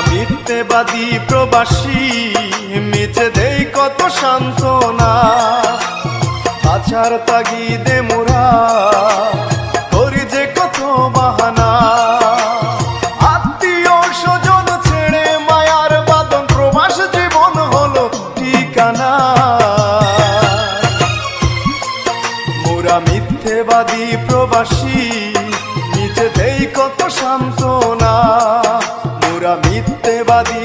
মিথ্যেবাদী প্রবাসী মিছে দেই কত সান্ত্বনা। বাঁচার তাগিদে মোরা করি যে কত বাহানা। আত্মীয় স্বজন ছেড়ে মায়ার বাঁধন প্রবাস জীবন হলো ঠিকানা। মোরা মিথ্যেবাদী প্রবাসী মিছে দেই কত সান্ত্বনা। মোরা মিথ্যেবাদী